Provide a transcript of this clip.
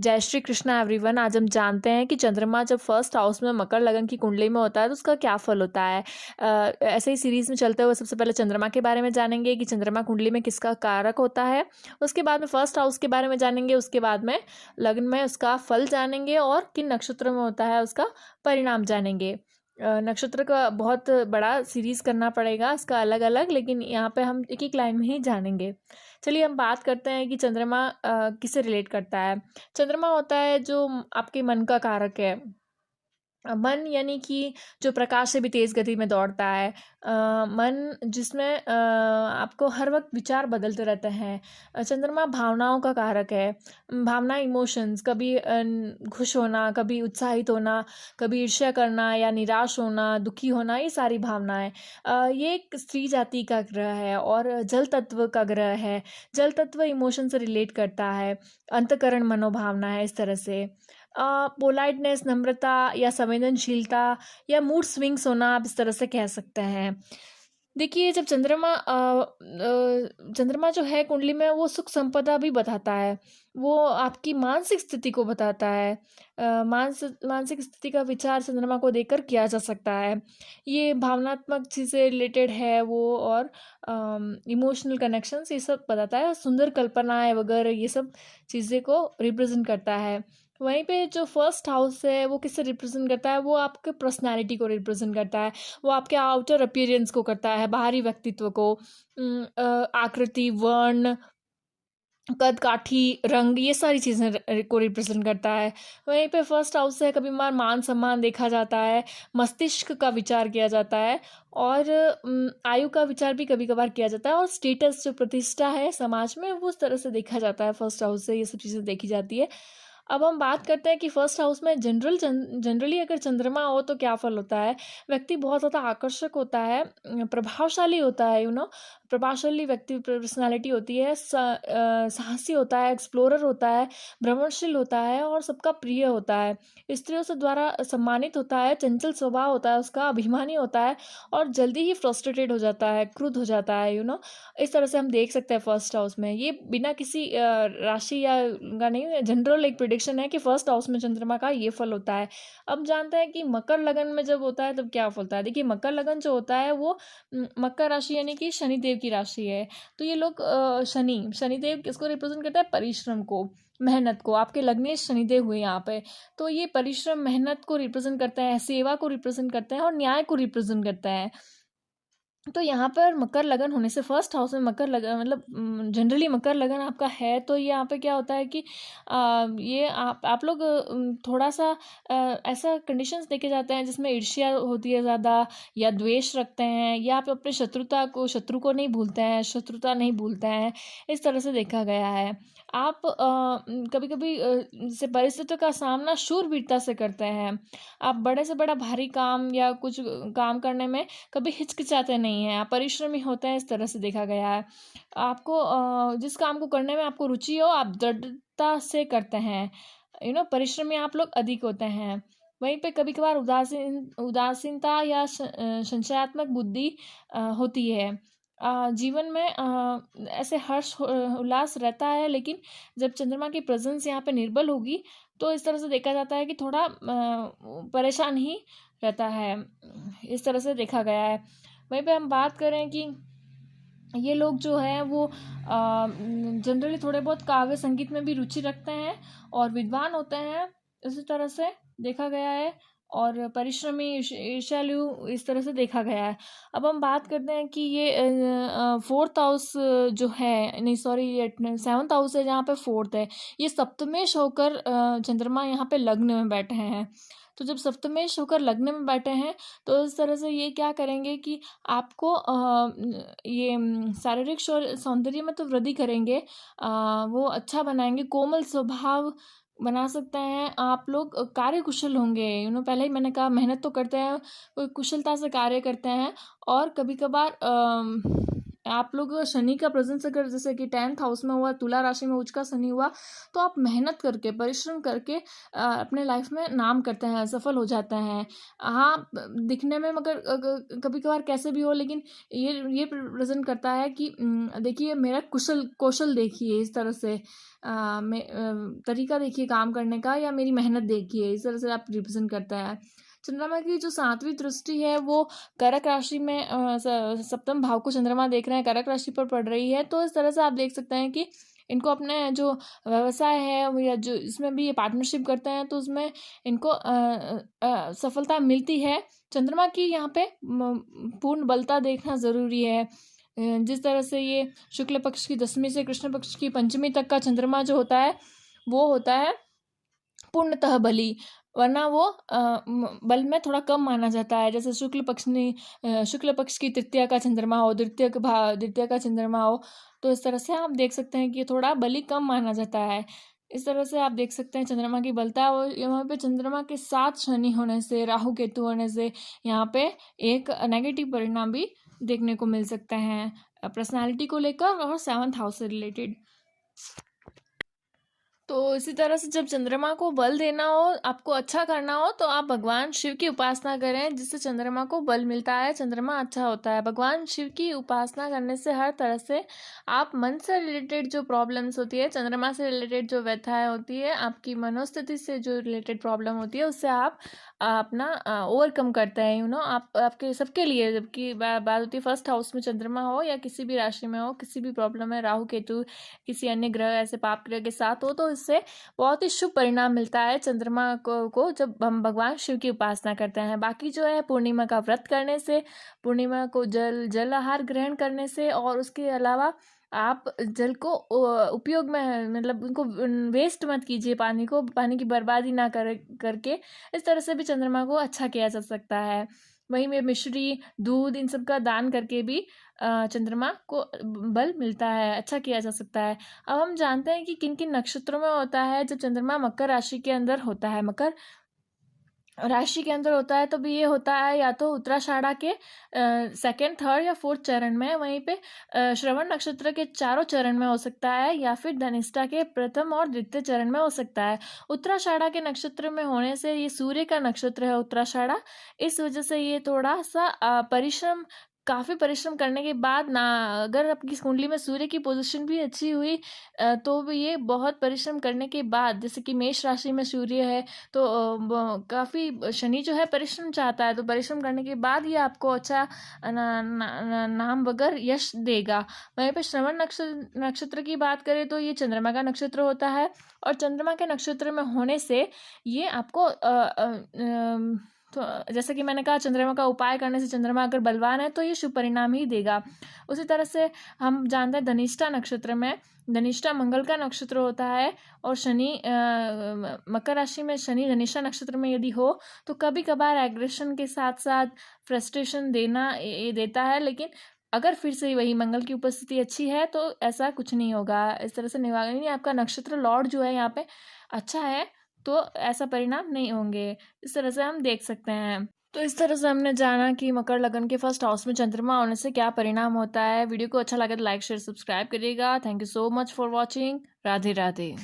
जय श्री कृष्णा एवरीवन। आज हम जानते हैं कि चंद्रमा जब फर्स्ट हाउस में मकर लगन की कुंडली में होता है तो उसका क्या फल होता है। ऐसे ही सीरीज में चलते हुए सबसे पहले चंद्रमा के बारे में जानेंगे कि चंद्रमा कुंडली में किसका कारक होता है। उसके बाद में फर्स्ट हाउस के बारे में जानेंगे, उसके बाद में लग्न में उसका फल जानेंगे और किन नक्षत्रों में होता है उसका परिणाम जानेंगे। नक्षत्र का बहुत बड़ा सीरीज करना पड़ेगा इसका अलग अलग, लेकिन यहाँ पे हम एक एक लाइन में ही जानेंगे। चलिए हम बात करते हैं कि चंद्रमा किससे रिलेट करता है। चंद्रमा होता है जो आपके मन का कारक है। मन यानी कि जो प्रकाश से भी तेज़ गति में दौड़ता है। मन जिसमें आपको हर वक्त विचार बदलते रहते हैं। चंद्रमा भावनाओं का कारक है। भावना इमोशंस, कभी खुश होना, कभी उत्साहित होना, कभी ईर्ष्या करना या निराश होना, दुखी होना, ये सारी भावनाएं। ये एक स्त्री जाति का ग्रह है और जल तत्व का ग्रह है। जल तत्व इमोशन से रिलेट करता है, अंतकरण मनोभावना है इस तरह से। पोलाइटनेस, नम्रता या संवेदनशीलता या मूड स्विंग्स होना, आप इस तरह से कह सकते हैं। देखिए जब चंद्रमा जो है कुंडली में, वो सुख संपदा भी बताता है। वो आपकी मानसिक स्थिति को बताता है। मानसिक स्थिति का विचार चंद्रमा को देखकर किया जा सकता है। ये भावनात्मक चीज़ से रिलेटेड है वो, और इमोशनल कनेक्शंस ये सब बताता है। सुंदर कल्पनाएं वगैरह ये सब चीज़ें को रिप्रेजेंट करता है। वहीं पे जो फर्स्ट हाउस है वो किससे रिप्रेजेंट करता है, वो आपके पर्सनैलिटी को रिप्रेजेंट करता है। वो आपके आउटर अपीयरेंस को करता है, बाहरी व्यक्तित्व को। आकृति, वर्ण, कद काठी, रंग, ये सारी चीज़ें को रिप्रेजेंट करता है। वहीं पे फर्स्ट हाउस से कभी मान सम्मान देखा जाता है, मस्तिष्क का विचार किया जाता है, और आयु का विचार भी कभी कभार किया जाता है, और स्टेटस जो प्रतिष्ठा है समाज में वो उस तरह से देखा जाता है। फर्स्ट हाउस से ये सब चीज़ें देखी जाती है। अब हम बात करते हैं कि फर्स्ट हाउस में जनरली अगर चंद्रमा हो तो क्या फल होता है। व्यक्ति बहुत ज़्यादा आकर्षक होता है, प्रभावशाली होता है, प्रभावशाली व्यक्ति पर्सनालिटी होती है। साहसी होता है, एक्सप्लोरर होता है, भ्रमणशील होता है और सबका प्रिय होता है। स्त्रियों से द्वारा सम्मानित होता है, चंचल स्वभाव होता है उसका, अभिमानी होता है और जल्दी ही फ्रस्ट्रेटेड हो जाता है, क्रुद्ध हो जाता है। इस तरह से हम देख सकते हैं फर्स्ट हाउस में। ये बिना किसी राशि या का नहीं, जनरल एक प्रिडिक्शन है कि फर्स्ट हाउस में चंद्रमा का ये फल होता है। अब जानते हैं कि मकर लगन में जब होता है तब क्या फल होता है। देखिए मकर लगन जो होता है वो मकर राशि यानी कि शनिदेव की राशि है। तो ये लोग शनिदेव किसको रिप्रेजेंट करता है, परिश्रम को, मेहनत को। आपके लग्नेश शनिदेव हुए यहाँ पे, तो ये परिश्रम मेहनत को रिप्रेजेंट करते हैं, सेवा को रिप्रेजेंट करते हैं और न्याय को रिप्रेजेंट करते हैं। तो यहाँ पर मकर लगन होने से फर्स्ट हाउस में मकर लगन, मतलब जनरली मकर लगन आपका है, तो यहाँ पे क्या होता है कि ये आप लोग थोड़ा सा ऐसा कंडीशंस देखे जाते हैं जिसमें ईर्ष्या होती है ज़्यादा, या द्वेष रखते हैं, या आप अपने शत्रु को नहीं भूलते हैं, शत्रुता नहीं भूलते हैं। इस तरह से देखा गया है। आप कभी कभी जैसे परिस्थितियों का सामना शूरवीरता से करते हैं। आप बड़े से बड़ा भारी काम या कुछ काम करने में कभी हिचकिचाते नहीं हैं, आप परिश्रमी होते हैं, इस तरह से देखा गया है। आपको जिस काम को करने में आपको रुचि हो, आप दृढ़ता से करते हैं। परिश्रमी आप लोग अधिक होते हैं। वहीं पे कभी कभार उदासीनता या संशयात्मक बुद्धि होती है। जीवन में ऐसे हर्ष उल्लास रहता है, लेकिन जब चंद्रमा की प्रेजेंस यहाँ पे निर्बल होगी तो इस तरह से देखा जाता है कि थोड़ा परेशान ही रहता है। इस तरह से देखा गया है। वहीं पे हम बात करें कि ये लोग जो हैं वो जनरली थोड़े बहुत काव्य संगीत में भी रुचि रखते हैं और विद्वान होते हैं, इसी तरह से देखा गया है। और परिश्रमी, ईर्ष्यालु, इस तरह से देखा गया है। अब हम बात करते हैं कि ये फोर्थ हाउस जो है, नहीं सॉरी, ये सेवन्थ हाउस है जहाँ पे फोर्थ है, ये सप्तमेश होकर चंद्रमा यहाँ पे लग्न में बैठे हैं। तो जब सप्तमेश होकर लग्न में बैठे हैं तो इस तरह से ये क्या करेंगे कि आपको ये शारीरिक सौंदर्य में तो वृद्धि करेंगे, वो अच्छा बनाएंगे, कोमल स्वभाव बना सकते हैं। आप लोग कार्य कुशल होंगे। पहले ही मैंने कहा मेहनत तो करते हैं, कुशलता से कार्य करते हैं, और कभी कभार आप लोग शनि का प्रेजेंस अगर जैसे कि 10th हाउस में हुआ, तुला राशि में उच्च का शनि हुआ, तो आप मेहनत करके परिश्रम करके अपने लाइफ में नाम करते हैं, सफल हो जाते हैं। हाँ, दिखने में मगर कभी कभार कैसे भी हो, लेकिन ये प्रेजेंट करता है कि देखिए मेरा कौशल देखिए, इस तरह से तरीका देखिए काम करने का, या मेरी मेहनत देखिए, इस तरह से आप रिप्रेजेंट करता है। चंद्रमा की जो 7वीं दृष्टि है वो कर्क राशि में सप्तम भाव को चंद्रमा देख रहे हैं, कर्क राशि पर पड़ रही है। तो इस तरह से आप देख सकते हैं कि इनको अपने जो व्यवसाय है या जो इसमें भी ये पार्टनरशिप करते हैं, तो उसमें इनको सफलता मिलती है। चंद्रमा की यहाँ पे पूर्ण बलता देखना ज़रूरी है। जिस तरह से ये शुक्ल पक्ष की 10वीं से कृष्ण पक्ष की 5वीं तक का चंद्रमा जो होता है वो होता है पूर्णतः बली, वरना वो बल में थोड़ा कम माना जाता है। जैसे शुक्ल पक्ष की तृतीया का चंद्रमा हो, द्वितीय का चंद्रमा हो, तो इस तरह से आप देख सकते हैं कि थोड़ा बलि कम माना जाता है। इस तरह से आप देख सकते हैं चंद्रमा की बलता, और यहाँ पे चंद्रमा के साथ शनि होने से, राहु केतु होने से यहाँ पे एक नेगेटिव परिणाम भी देखने को मिल सकते हैं पर्सनालिटी को लेकर और 7th हाउस से रिलेटेड। तो इसी तरह से जब चंद्रमा को बल देना हो, आपको अच्छा करना हो, तो आप भगवान शिव की उपासना करें, जिससे चंद्रमा को बल मिलता है, चंद्रमा अच्छा होता है। भगवान शिव की उपासना करने से हर तरह से आप मन से रिलेटेड जो प्रॉब्लम्स होती है, चंद्रमा से रिलेटेड जो व्यथाएं होती है, आपकी मनोस्थिति से जो रिलेटेड प्रॉब्लम होती है, उससे आप अपना ओवरकम करते हैं। आप आपके सबके लिए, जबकि बात होती है 1st हाउस में चंद्रमा हो या किसी भी राशि में हो, किसी भी प्रॉब्लम में राहु केतु किसी अन्य ग्रह ऐसे पाप ग्रह के साथ हो, तो इससे बहुत ही शुभ परिणाम मिलता है चंद्रमा को जब हम भगवान शिव की उपासना करते हैं। बाकी जो है पूर्णिमा का व्रत करने से, पूर्णिमा को जल आहार ग्रहण करने से, और उसके अलावा आप जल को उपयोग में, मतलब उनको वेस्ट मत कीजिए, पानी की बर्बादी ना करके, इस तरह से भी चंद्रमा को अच्छा किया जा सकता है। वहीं में मिश्री, दूध, इन सब का दान करके भी चंद्रमा को बल मिलता है, अच्छा किया जा सकता है। अब हम जानते हैं कि किन किन नक्षत्रों में होता है। जब चंद्रमा मकर राशि के अंदर होता है, मकर राशि के अंदर होता है, तो भी ये होता है या तो उत्तराषाढ़ा के 2nd, 3rd या 4th चरण में, वहीं पे श्रवण नक्षत्र के चारों चरण में हो सकता है, या फिर धनिष्ठा के प्रथम और द्वितीय चरण में हो सकता है। उत्तराषाढ़ा के नक्षत्र में होने से, ये सूर्य का नक्षत्र है उत्तराषाढ़ा, इस वजह से ये थोड़ा सा काफ़ी परिश्रम करने के बाद ना, अगर आपकी कुंडली में सूर्य की पोजीशन भी अच्छी हुई तो भी ये बहुत परिश्रम करने के बाद, जैसे कि मेष राशि में सूर्य है, तो काफ़ी शनि जो है परिश्रम चाहता है, तो परिश्रम करने के बाद ये आपको अच्छा नाम वगैरह यश देगा। वहीं पे श्रवण नक्षत्र की बात करें तो ये चंद्रमा का नक्षत्र होता है, और चंद्रमा के नक्षत्र में होने से ये आपको तो जैसे कि मैंने कहा, चंद्रमा का उपाय करने से चंद्रमा अगर बलवान है तो ये शुभ परिणाम ही देगा। उसी तरह से हम जानते हैं धनिष्ठा नक्षत्र में, धनिष्ठा मंगल का नक्षत्र होता है, और शनि मकर राशि में शनि धनिष्ठा नक्षत्र में यदि हो तो कभी कभार एग्रेशन के साथ साथ फ्रस्ट्रेशन ये देता है, लेकिन अगर फिर से वही मंगल की उपस्थिति अच्छी है तो ऐसा कुछ नहीं होगा। इस तरह से निवारण, आपका नक्षत्र लॉर्ड जो है यहाँ पे अच्छा है, तो ऐसा परिणाम नहीं होंगे। इस तरह से हम देख सकते हैं। तो इस तरह से हमने जाना कि मकर लगन के 1st हाउस में चंद्रमा होने से क्या परिणाम होता है। वीडियो को अच्छा लगे तो लाइक शेयर सब्सक्राइब करिएगा। Thank you so much for watching. Radhe Radhe.